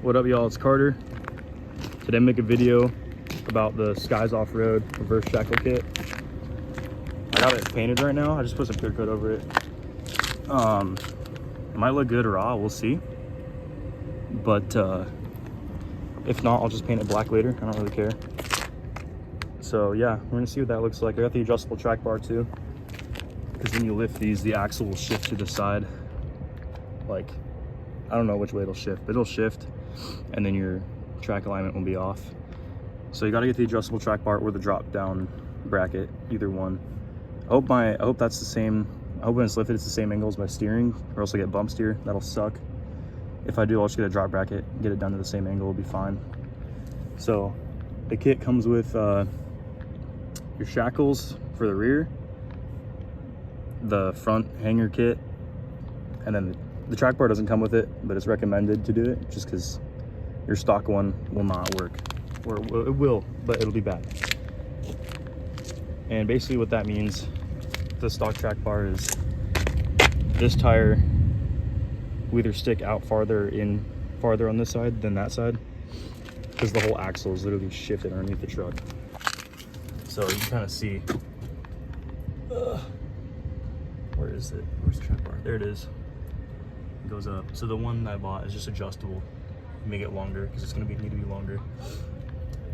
What up, y'all? It's Carter. Today I'm making a video about the Skies Off-Road reverse shackle kit. I got it painted right now. I just put some clear coat over it. It might look good raw, we'll see. But if not, I'll just paint it black later. I don't really care. So yeah, we're gonna see what that looks like. I got the adjustable track bar too, because when you lift these, the axle will shift to the side. Like, I don't know which way it'll shift, but it'll shift, and then your track alignment will be off. So you got to get the adjustable track bar or the drop down bracket, either one. I hope that's the same. I hope when it's lifted, it's the same angle as my steering, or else I get bump steer. That'll suck. If I do, I'll just get a drop bracket, get it down to the same angle, it'll be fine. So the kit comes with your shackles for the rear, the front hanger kit, and then the track bar doesn't come with it, but it's recommended to do it just because your stock one will not work. Or it will, but it'll be bad. And basically what that means, the stock track bar is this tire will either stick out farther on this side than that side, because the whole axle is literally shifted underneath the truck. So you can kind of see, where is it? Where's the track bar? There it is. It goes up. So the one I bought is just adjustable. Make it longer because it's going to need to be longer.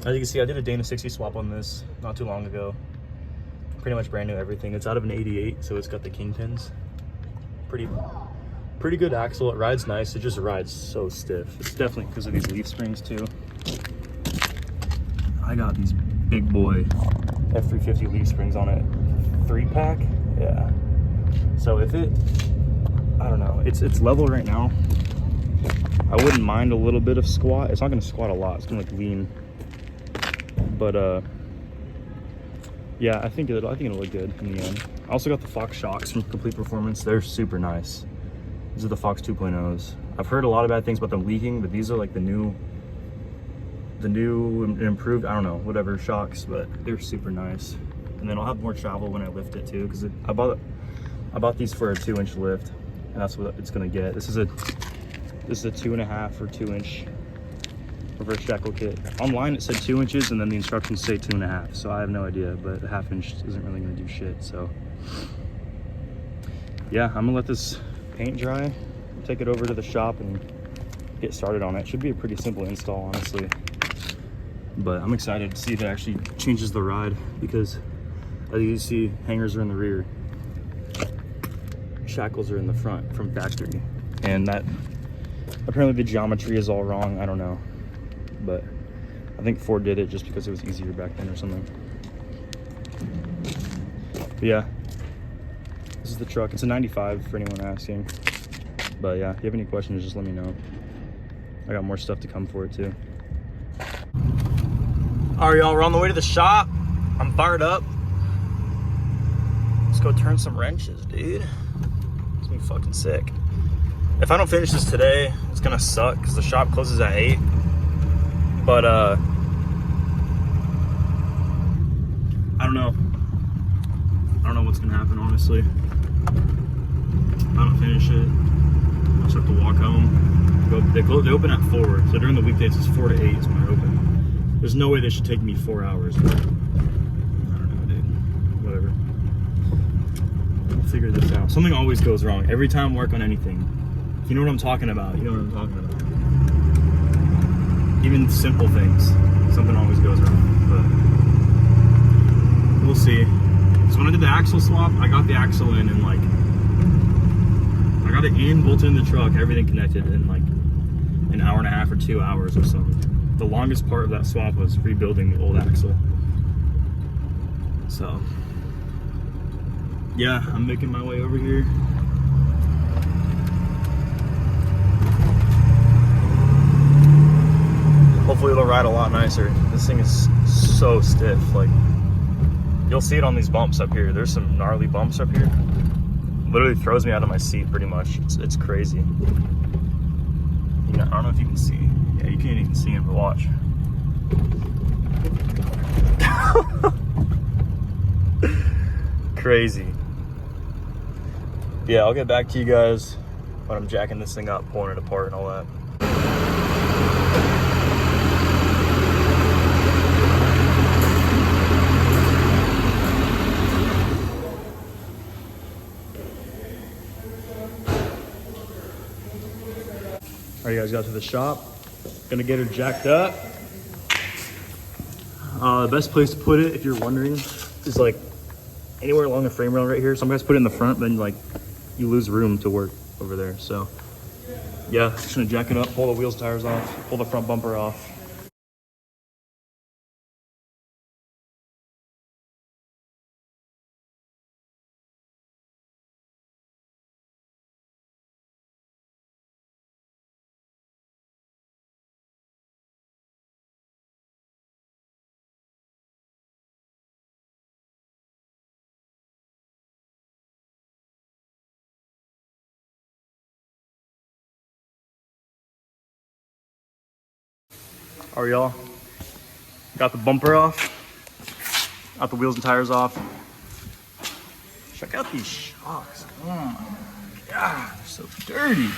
As you can see, I did a Dana 60 swap on this not too long ago. Pretty much brand new everything. It's out of an 88, so it's got the kingpins. Pretty good axle. It rides nice. It just rides so stiff. It's definitely because of these leaf springs too. I got these big boy F350 leaf springs on it. 3-pack. Yeah. So if it, I don't know, it's level right now. I wouldn't mind a little bit of squat. It's not going to squat a lot. It's going to like lean. But yeah, I think it'll look good in the end. I also got the Fox shocks from Complete Performance. They're super nice. These are the Fox 2.0s. I've heard a lot of bad things about them leaking, but these are like the new improved, I don't know, whatever shocks, but they're super nice. And then I'll have more travel when I lift it too, because I bought these for a 2-inch lift, and that's what it's going to get. This is a 2.5 or 2-inch reverse shackle kit. Online it said 2 inches, and then the instructions say 2.5, so I have no idea, but a 1/2 inch isn't really going to do shit. So yeah, I'm gonna let this paint dry, take it over to the shop and get started on it. Should be a pretty simple install, honestly, but I'm excited to see if it actually changes the ride, because as you see, hangers are in the rear, shackles are in the front from factory, and that apparently the geometry is all wrong. I don't know, but I think Ford did it just because it was easier back then or something. But yeah, this is the truck. It's a 95 for anyone asking. But yeah, if you have any questions, just let me know. I got more stuff to come for it too. All right, y'all, we're on the way to the shop. I'm fired up. Let's go turn some wrenches, dude. It's gonna be fucking sick. If I don't finish this today, it's gonna suck because the shop closes at 8. But I don't know. I don't know what's gonna happen, honestly. If I don't finish it, I'll just have to walk home. They open at 4, so during the weekdays it's 4 to 8 is when I open. There's no way they should take me 4 hours. But I don't know, dude. Whatever. We'll figure this out. Something always goes wrong every time I work on anything. If you know what I'm talking about, you know what I'm talking about. Even simple things, something always goes wrong, but we'll see. So when I did the axle swap, I got the axle in and like, I got it in, bolted in the truck, everything connected in like an hour and a half or 2 hours or something. The longest part of that swap was rebuilding the old axle. So yeah, I'm making my way over here. Hopefully it'll ride a lot nicer. This thing is so stiff. Like, you'll see it on these bumps up here. There's some gnarly bumps up here. Literally throws me out of my seat pretty much. It's crazy. You know, I don't know if you can see. Yeah, you can't even see it, but watch. Crazy. Yeah, I'll get back to you guys when I'm jacking this thing up, pulling it apart and all that. Alright guys, got to the shop. Gonna get her jacked up. The best place to put it, if you're wondering, is like anywhere along the frame rail right here. Some guys put it in the front, but then like you lose room to work over there. So yeah, just gonna jack it up, pull the wheels, tires off, pull the front bumper off. All right, y'all. Got the bumper off. Got the wheels and tires off. Check out these shocks. Oh my God, they're so dirty.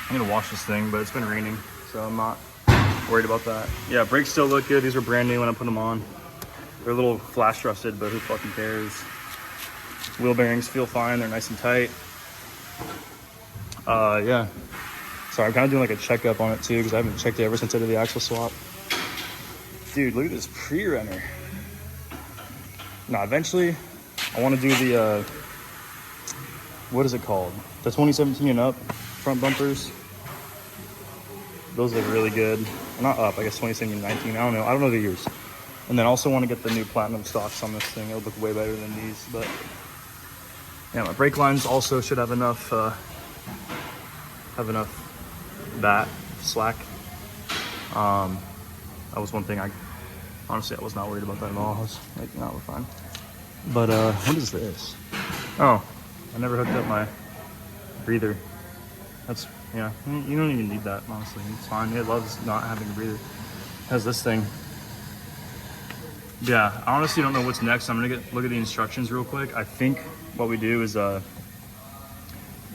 I'm gonna wash this thing, but it's been raining, so I'm not worried about that. Yeah, brakes still look good. These were brand new when I put them on. They're a little flash rusted, but who fucking cares? Wheel bearings feel fine. They're nice and tight. Yeah. Sorry, I'm kind of doing like a checkup on it too, because I haven't checked it ever since I did the axle swap. Dude, look at this pre-runner. Nah, eventually I want to do the, what is it called? The 2017 and up front bumpers. Those look really good. Not up, I guess 2017 and 19. I don't know the years. And then I also want to get the new platinum stocks on this thing. It'll look way better than these. But yeah, my brake lines also should have enough that slack. That was one thing honestly I was not worried about that at all. I was like, no, we're fine. But what is this? Oh, I never hooked up my breather. That's, yeah, you don't even need that, honestly. It's fine. It loves not having a breather. It has this thing. Yeah, I honestly don't know what's next. I'm gonna look at the instructions real quick. I think what we do is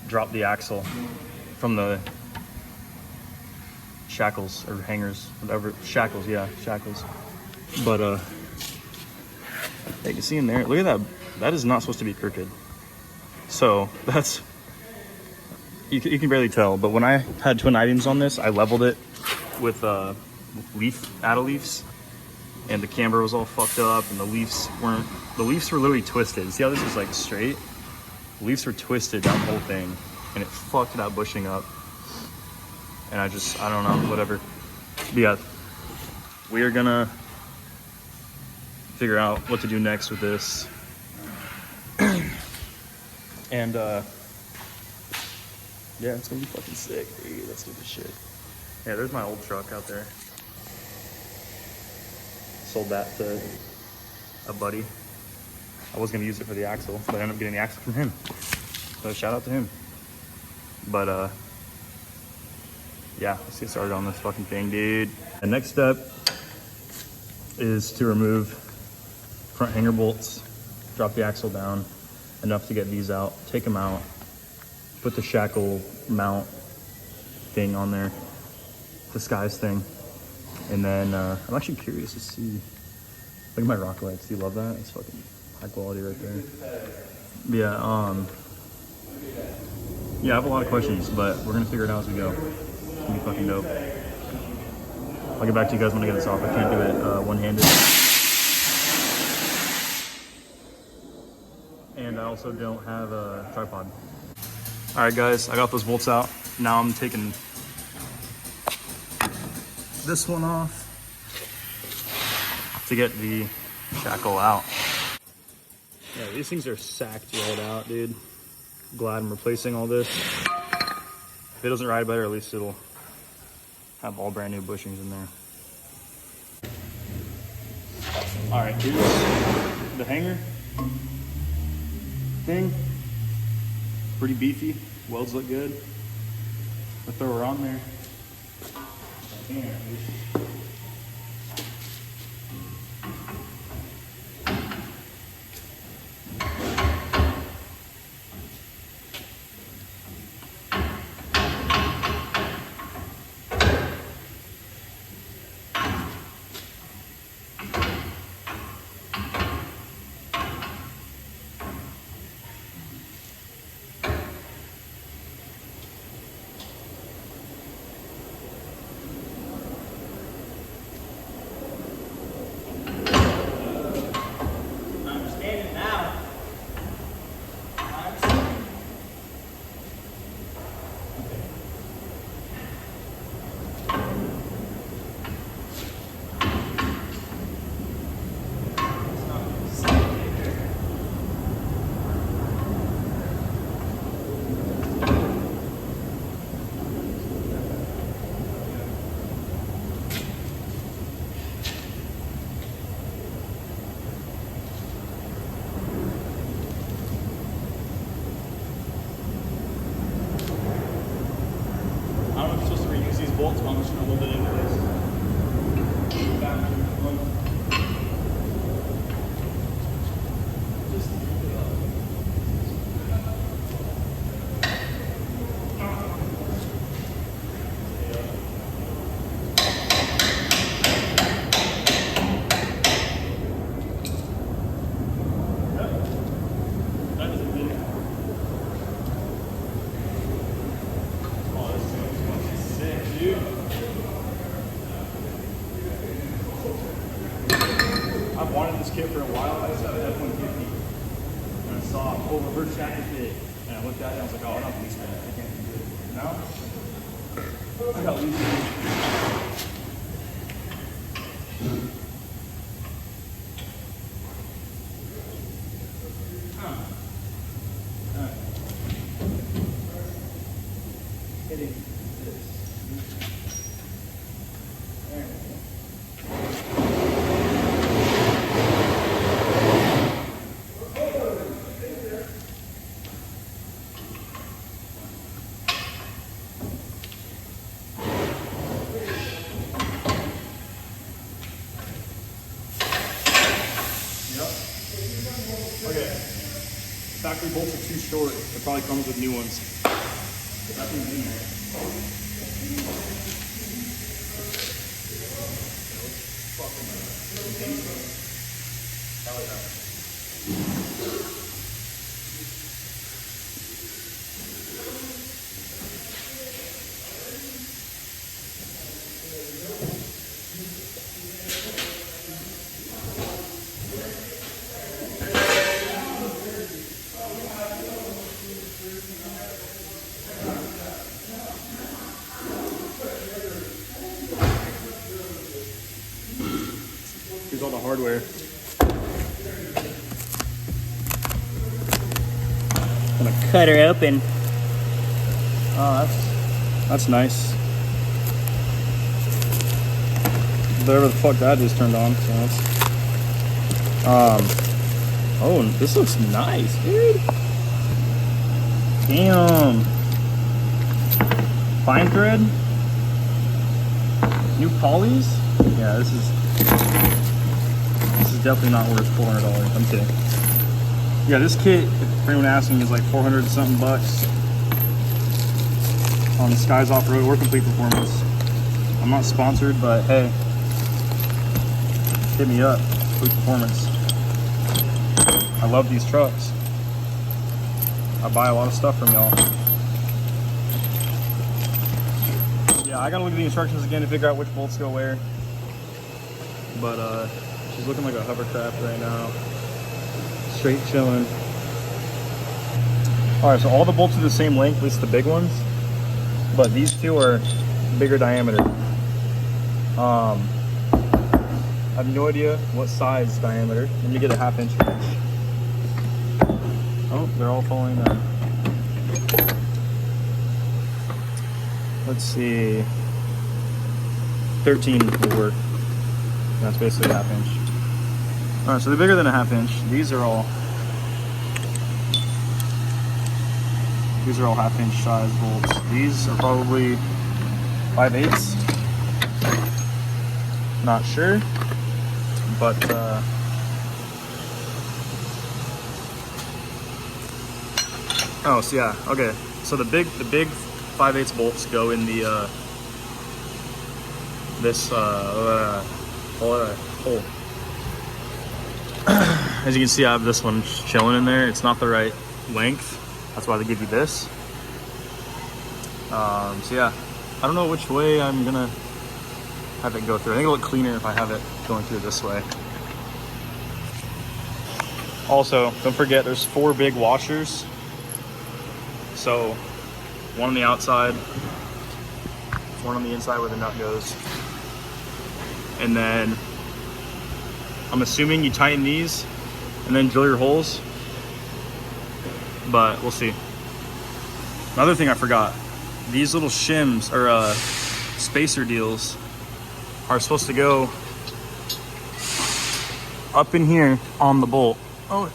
drop the axle from the shackles or hangers, whatever. Shackles, yeah, shackles. But you can see in there, look at that. That is not supposed to be crooked. So that's, you can barely tell, but when I had twin items on this, I leveled it with leafs, and the camber was all fucked up, and the leaves were literally twisted. See how this is like straight? The leaves were twisted down the whole thing, and it fucked that bushing up. And I don't know, whatever. But yeah, we are gonna figure out what to do next with this. And yeah, it's gonna be fucking sick, dude. Let's do this shit. Yeah, there's my old truck out there. Sold that to a buddy. I was gonna use it for the axle, but I ended up getting the axle from him. So shout out to him. But yeah, let's get started on this fucking thing, dude. The next step is to remove front hanger bolts, drop the axle down enough to get these out, take them out, put the shackle mount thing on there, the skies thing. And then I'm actually curious to see, look at my rock lights. Do you love that? It's fucking high quality right there. Yeah, yeah, I have a lot of questions, but we're gonna figure it out as we go. It's gonna be fucking dope. I'll get back to you guys when I get this off. I can't do it one-handed. And I also don't have a tripod. All right, guys, I got those bolts out. Now I'm taking this one off to get the shackle out. Yeah, these things are sacked right out, dude. Glad I'm replacing all this. If it doesn't ride better, at least it'll have all brand new bushings in there. All right, here's the hanger thing. Pretty beefy. Welds look good. I'll throw her on there. Yeah, bolts, I'm just gonna hold it in place. Back one. Just keep it up. That is a big. Oh, this thing's fucking sick, dude. I've wanted this kit for a while. I just had an F-150 and I saw a reverse shackle kit and I looked at it and I was like, oh, I'm not leasing it. I can't do it. Now, I got leased it. Hitting this. There we go. Okay. Factory bolts are too short. It probably comes with new ones. Nothing's in there. Here's all the hardware. I'm gonna cut her open. Oh, that's nice. Whatever the fuck that just turned on. So that's, oh, this looks nice, dude. Damn. Fine thread. New polys. Yeah, this is definitely not worth $400. I'm kidding. Yeah, this kit, if anyone asking, is like 400 something bucks on the Skies Off-Road or Complete Performance. I'm not sponsored, but hey, hit me up. Complete Performance. I love these trucks. I buy a lot of stuff from y'all. Yeah, I gotta look at the instructions again to figure out which bolts go where. But she's looking like a hovercraft right now. Straight chilling. Alright, so all the bolts are the same length, at least the big ones. But these two are bigger diameter. I have no idea what size diameter. Let me get a 1/2 inch wrench. Oh, they're all falling down. Let's see. 13 will work. That's basically a 1/2 inch. Alright, so they're bigger than a 1/2 inch. These are all 1/2 inch size bolts. These are probably 5/8. Not sure, but oh, so yeah, okay. So the big 5/8 bolts go in the this hole. As you can see, I have this one chilling in there. It's not the right length. That's why they give you this. So yeah, I don't know which way I'm gonna have it go through. I think it'll look cleaner if I have it going through this way. Also, don't forget there's 4 big washers. So one on the outside, one on the inside where the nut goes. And then I'm assuming you tighten these and then drill your holes, but we'll see. Another thing I forgot, these little shims or spacer deals are supposed to go up in here on the bolt. Oh,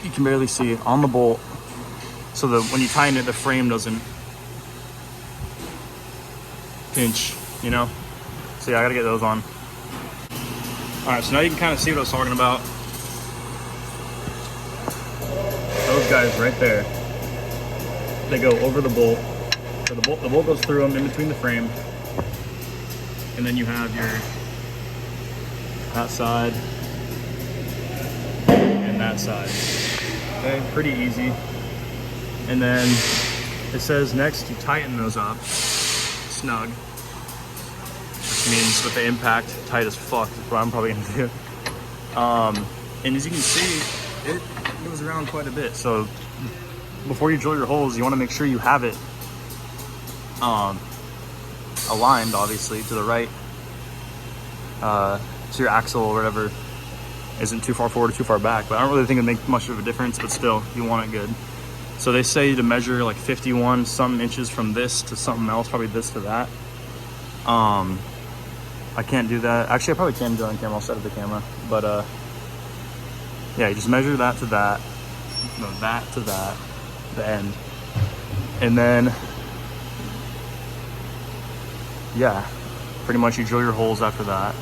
you can barely see it on the bolt, so that when you tighten it, the frame doesn't pinch, you know? So yeah, I gotta get those on. All right, so now you can kind of see what I was talking about. Those guys right there, they go over the bolt. So the bolt goes through them in between the frame. And then you have your, that side and that side. Okay, pretty easy. And then it says next you tighten those up, snug. Which means with the impact, tight as fuck is what I'm probably gonna do. And as you can see, it moves around quite a bit. So before you drill your holes, you wanna make sure you have it aligned, obviously, to the right. So your axle or whatever isn't too far forward or too far back, but I don't really think it'd make much of a difference, but still, you want it good. So they say to measure like 51 some inches from this to something else, probably this to that. I can't do that. Actually, I probably can do it on camera. I'll set up the camera. But yeah, you just measure that to that, no, that to that, the end. And then, yeah, pretty much you drill your holes after that.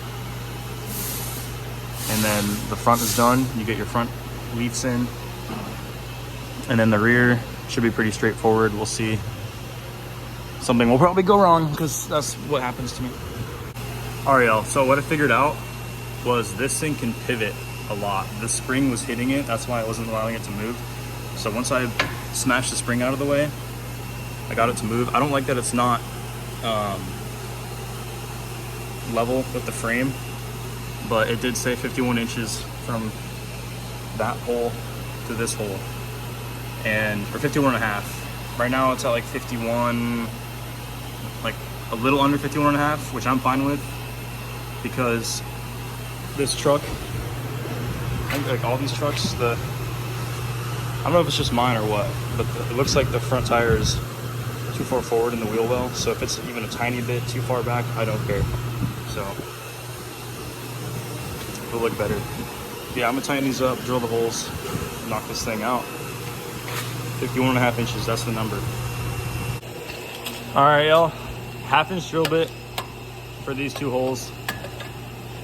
And then the front is done. You get your front leafs in. And then the rear should be pretty straightforward. We'll see. Something will probably go wrong because that's what happens to me. All right, y'all. So what I figured out was this thing can pivot a lot. The spring was hitting it. That's why I wasn't allowing it to move. So once I smashed the spring out of the way, I got it to move. I don't like that it's not level with the frame, but it did say 51 inches from that hole to this hole, and or 51 and a half. Right now it's at like 51, like a little under 51 and a half, which I'm fine with, because this truck, I think like all these trucks, I don't know if it's just mine or what, but it looks like the front tire is too far forward in the wheel well. So if it's even a tiny bit too far back, I don't care. So it'll look better. Yeah, I'm gonna tighten these up, drill the holes, knock this thing out. 51 and a half inches, that's the number. All right, y'all, 1/2 inch drill bit for these two holes.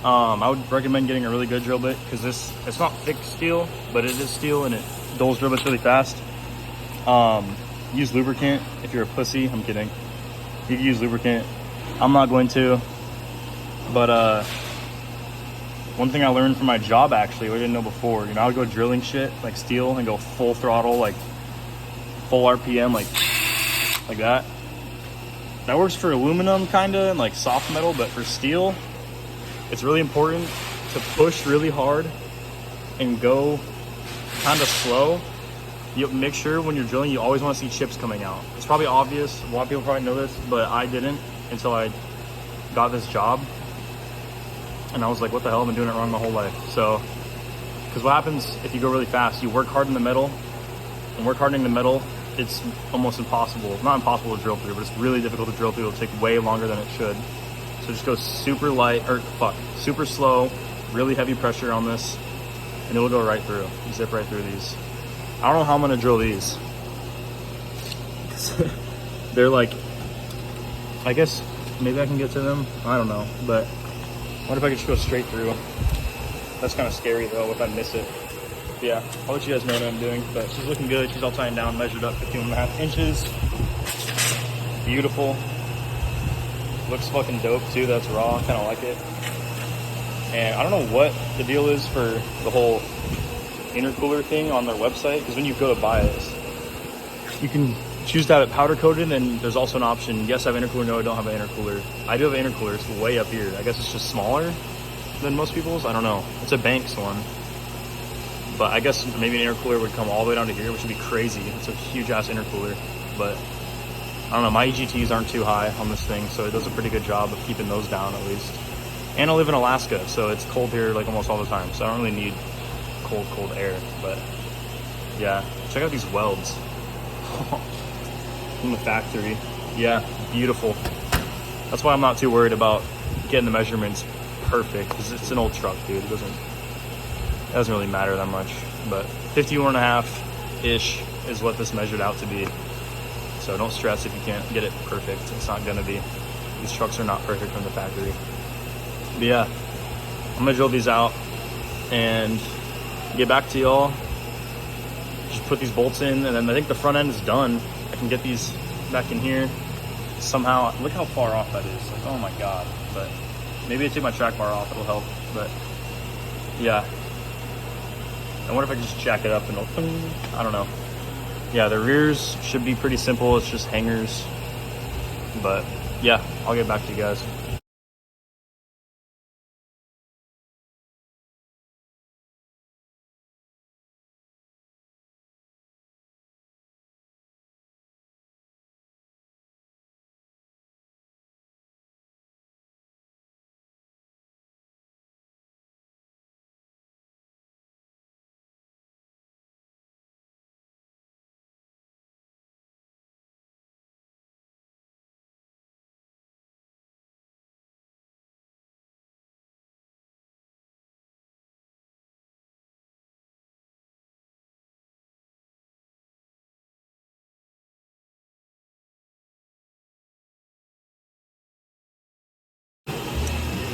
I would recommend getting a really good drill bit because it's not thick steel, but it is steel and it dulls drill bits really fast. Use lubricant if you're a pussy. I'm kidding. You can use lubricant. I'm not going to, but one thing I learned from my job, actually, what I didn't know before, you know, I would go drilling shit like steel and go full throttle, like full RPM, like that. That works for aluminum kinda and like soft metal, but for steel, it's really important to push really hard and go kind of slow. You make sure when you're drilling, you always want to see chips coming out. It's probably obvious. A lot of people probably know this, but I didn't until I got this job. And I was like, what the hell? I've been doing it wrong my whole life. So, because what happens if you go really fast, you work hard in the metal, and work hardening the metal, it's almost impossible. Not impossible to drill through, but it's really difficult to drill through. It'll take way longer than it should. So just go super light, super slow, really heavy pressure on this, and it'll go right through. Zip right through these. I don't know how I'm gonna drill these. They're like, I guess maybe I can get to them. I don't know, but what if I could just go straight through? That's kind of scary though, if I miss it. But yeah, I'll let you guys know what I'm doing, but she's looking good. She's all tightened down, measured up 51 and a half inches. Beautiful. Looks fucking dope too. That's raw, kind of like it. And I don't know what the deal is for the whole intercooler thing on their website, because when you go to buy it, you can choose to have it powder coated, and there's also an option, yes, I have an intercooler, no, I don't have an intercooler. I do have an intercooler. It's way up here. I guess it's just smaller than most people's. I don't know. It's a Banks one, but I guess maybe an intercooler would come all the way down to here, which would be crazy. It's a huge ass intercooler, but I don't know. My EGTs aren't too high on this thing, so it does a pretty good job of keeping those down at least. And I live in Alaska, so it's cold here like almost all the time, so I don't really need cold air. But yeah, check out these welds from the factory. Yeah, beautiful. That's why I'm not too worried about getting the measurements perfect, because it's an old truck, dude. It doesn't really matter that much. But 51 and a half ish is what this measured out to be, so don't stress if you can't get it perfect. It's not gonna be. These trucks are not perfect from the factory. But yeah, I'm gonna drill these out and get back to y'all. Just put these bolts in, and then I think the front end is done. I can get these back in here somehow. Look how far off that is. Like, oh my god. But maybe I take my track bar off, it'll help. But yeah, I wonder if I can just jack it up and open. I don't know. Yeah, the rears should be pretty simple. It's just hangers. But yeah, I'll get back to you guys.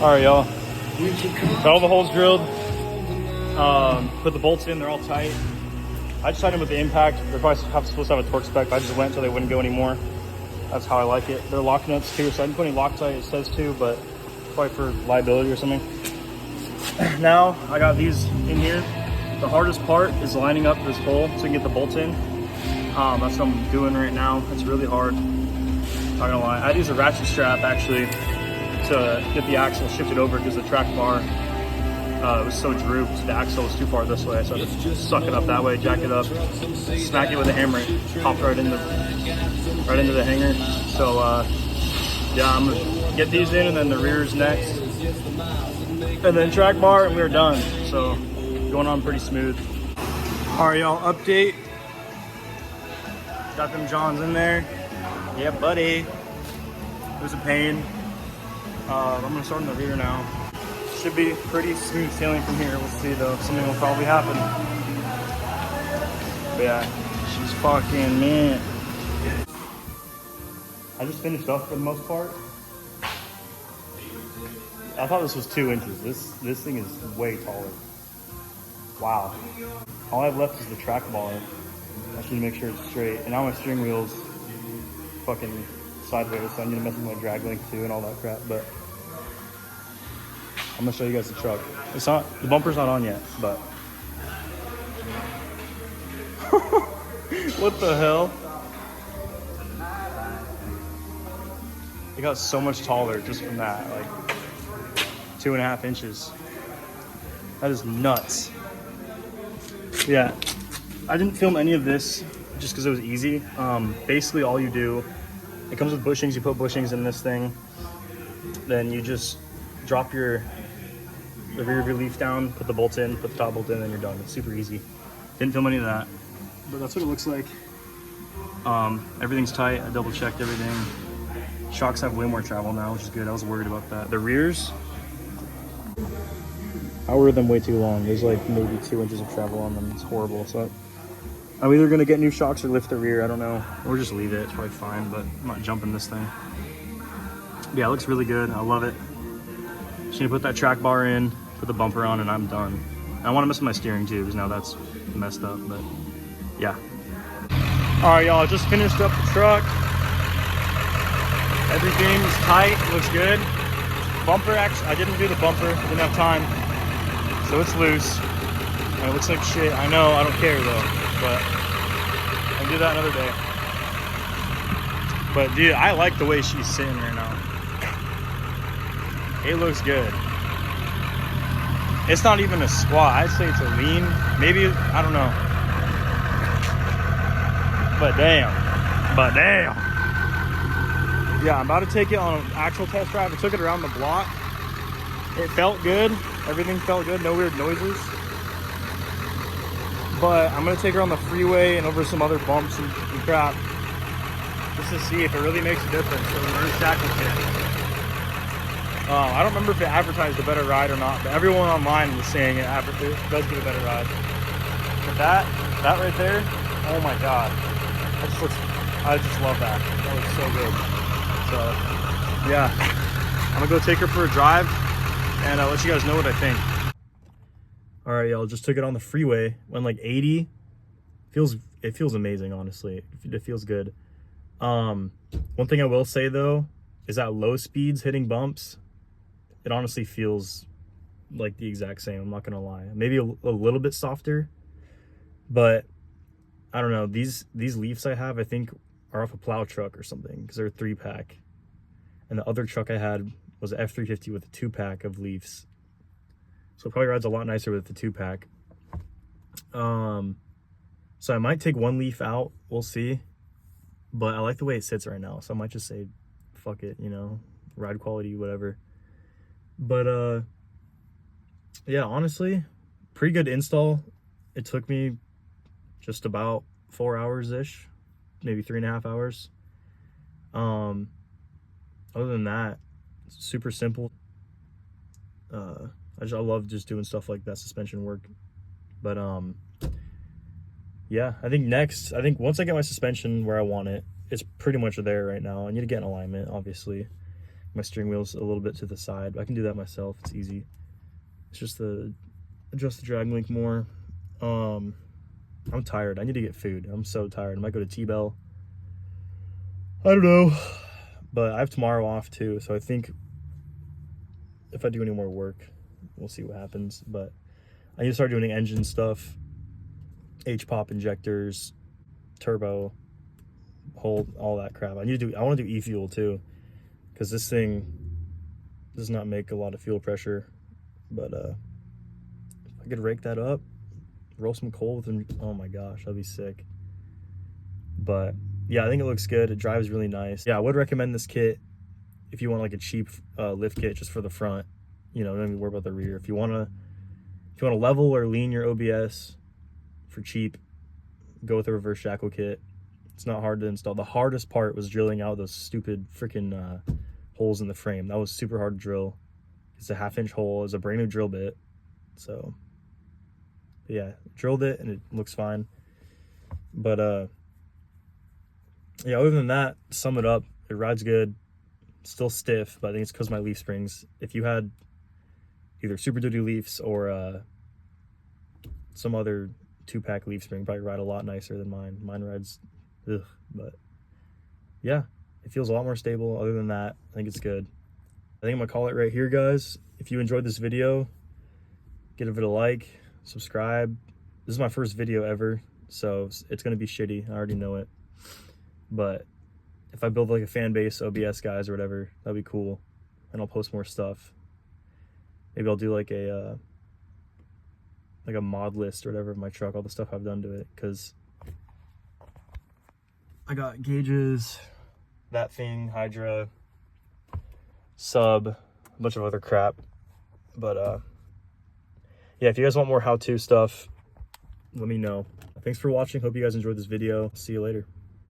All right, y'all. Got all the holes drilled. Put the bolts in. They're all tight. I just tightened them with the impact. They're probably supposed to have a torque spec, but I just went until they wouldn't go anymore. That's how I like it. They're lock nuts too, so I didn't put any Loctite. It says to, but probably for liability or something. Now I got these in here. The hardest part is lining up this hole so you can get the bolts in. That's what I'm doing right now. It's really hard. Not gonna lie. I had to use a ratchet strap actually to get the axle shifted over because the track bar was so drooped. The axle was too far this way, so I had to suck it up that way, jack it up, smack it with a hammer, pop right into the hanger. So yeah, I'm gonna get these in, and then the rears next, and then track bar, and we're done. So going on pretty smooth. All right, y'all. Update. Got them Johns in there. Yeah, buddy. It was a pain. I'm gonna start on the rear now. Should be pretty smooth sailing from here. We'll see though. Something will probably happen. But yeah, she's fucking mint. I just finished up for the most part. I thought this was 2 inches. This thing is way taller. Wow. All I have left is the track bar. I should make sure it's straight. And now my steering wheel's fucking sideways, so I need to mess with my drag link too and all that crap. But I'm gonna show you guys the truck. It's not, the bumper's not on yet, but what the hell? It got so much taller just from that, like 2.5 inches. That is nuts. Yeah, I didn't film any of this just because it was easy. Basically all you do, it comes with bushings. You put bushings in this thing, then you just drop the rear relief down, put the bolts in, put the top bolt in, and you're done. It's super easy. Didn't film any of that, but that's what it looks like. Everything's tight. I double checked everything. Shocks have way more travel now, which is good. I was worried about that. The rears, I ordered them way too long. There's like maybe 2 inches of travel on them. It's horrible. So I'm either gonna get new shocks or lift the rear. I don't know, or just leave it. It's probably fine, but I'm not jumping this thing. But yeah, it looks really good. I love it. Just need to put that track bar in, put the bumper on, and I'm done. I want to mess with my steering too, because now that's messed up, but yeah. All right, y'all, just finished up the truck. Everything's tight, looks good. Bumper, actually, I didn't do the bumper, didn't have time. So it's loose, and it looks like shit. I know, I don't care though, but I'll do that another day. But dude, I like the way she's sitting right now. It looks good. It's not even a squat. I'd say it's a lean. Maybe, I don't know. But damn. Yeah, I'm about to take it on an actual test drive. I took it around the block. It felt good. Everything felt good. No weird noises. But I'm going to take her on the freeway and over some other bumps and crap, just to see if it really makes a difference. So we're in SHACKLE kit. I don't remember if it advertised a better ride or not, but everyone online was saying it does give a better ride. But that right there, oh my god. I just love that. That looks so good. So yeah, I'm gonna go take her for a drive and I'll let you guys know what I think. All right, y'all, just took it on the freeway. Went like 80. It feels amazing, honestly. It feels good. One thing I will say though is that low speeds hitting bumps, it honestly feels like the exact same. I'm not gonna lie. Maybe a little bit softer, but I don't know. These Leafs I have, I think, are off a plow truck or something because they're a 3-pack, and the other truck I had was an F350 with a 2-pack of Leafs, so it probably rides a lot nicer with the 2-pack. So I might take one Leaf out. We'll see, but I like the way it sits right now, so I might just say, fuck it, you know, ride quality, whatever. But yeah, honestly, pretty good install. It took me just about 4 hours ish, maybe 3.5 hours. Other than that, super simple. I love just doing stuff like that, suspension work. But yeah, I think once I get my suspension where I want it, it's pretty much there right now. I need to get in alignment, obviously. My steering wheel's a little bit to the side, but I can do that myself. It's easy. It's just adjust the drag link more. I'm tired. I need to get food. I'm so tired. I might go to T-Bell. I don't know. But I have tomorrow off too, so I think if I do any more work, we'll see what happens. But I need to start doing engine stuff, H-pop injectors, turbo, hold, all that crap. I want to do e-fuel too, because this thing does not make a lot of fuel pressure. But if I could rake that up, roll some coal with them, oh my gosh, that'd be sick. But yeah, I think it looks good. It drives really nice. Yeah, I would recommend this kit if you want like a cheap lift kit just for the front. You know, don't even worry about the rear. If you want to level or lean your OBS for cheap, go with a reverse shackle kit. It's not hard to install. The hardest part was drilling out those stupid freaking holes in the frame. That was super hard to drill. It's a 1/2-inch hole. It's a brand new drill bit. So yeah, drilled it and it looks fine. But yeah, other than that, sum it up, it rides good. Still stiff, but I think it's because of my leaf springs. If you had either Super Duty Leafs or some other 2-pack leaf spring, probably ride a lot nicer than mine. Mine rides ugh, but yeah, it feels a lot more stable. Other than that, I think it's good. I think I'm gonna call it right here, guys. If you enjoyed this video, give it a like, subscribe. This is my first video ever, so it's gonna be shitty. I already know it. But if I build like a fan base, OBS guys or whatever, that'd be cool. And I'll post more stuff. Maybe I'll do like a mod list or whatever of my truck, all the stuff I've done to it, because I got gauges, that thing, Hydra, sub, a bunch of other crap. But yeah, if you guys want more how-to stuff, let me know. Thanks for watching. Hope you guys enjoyed this video. See you later.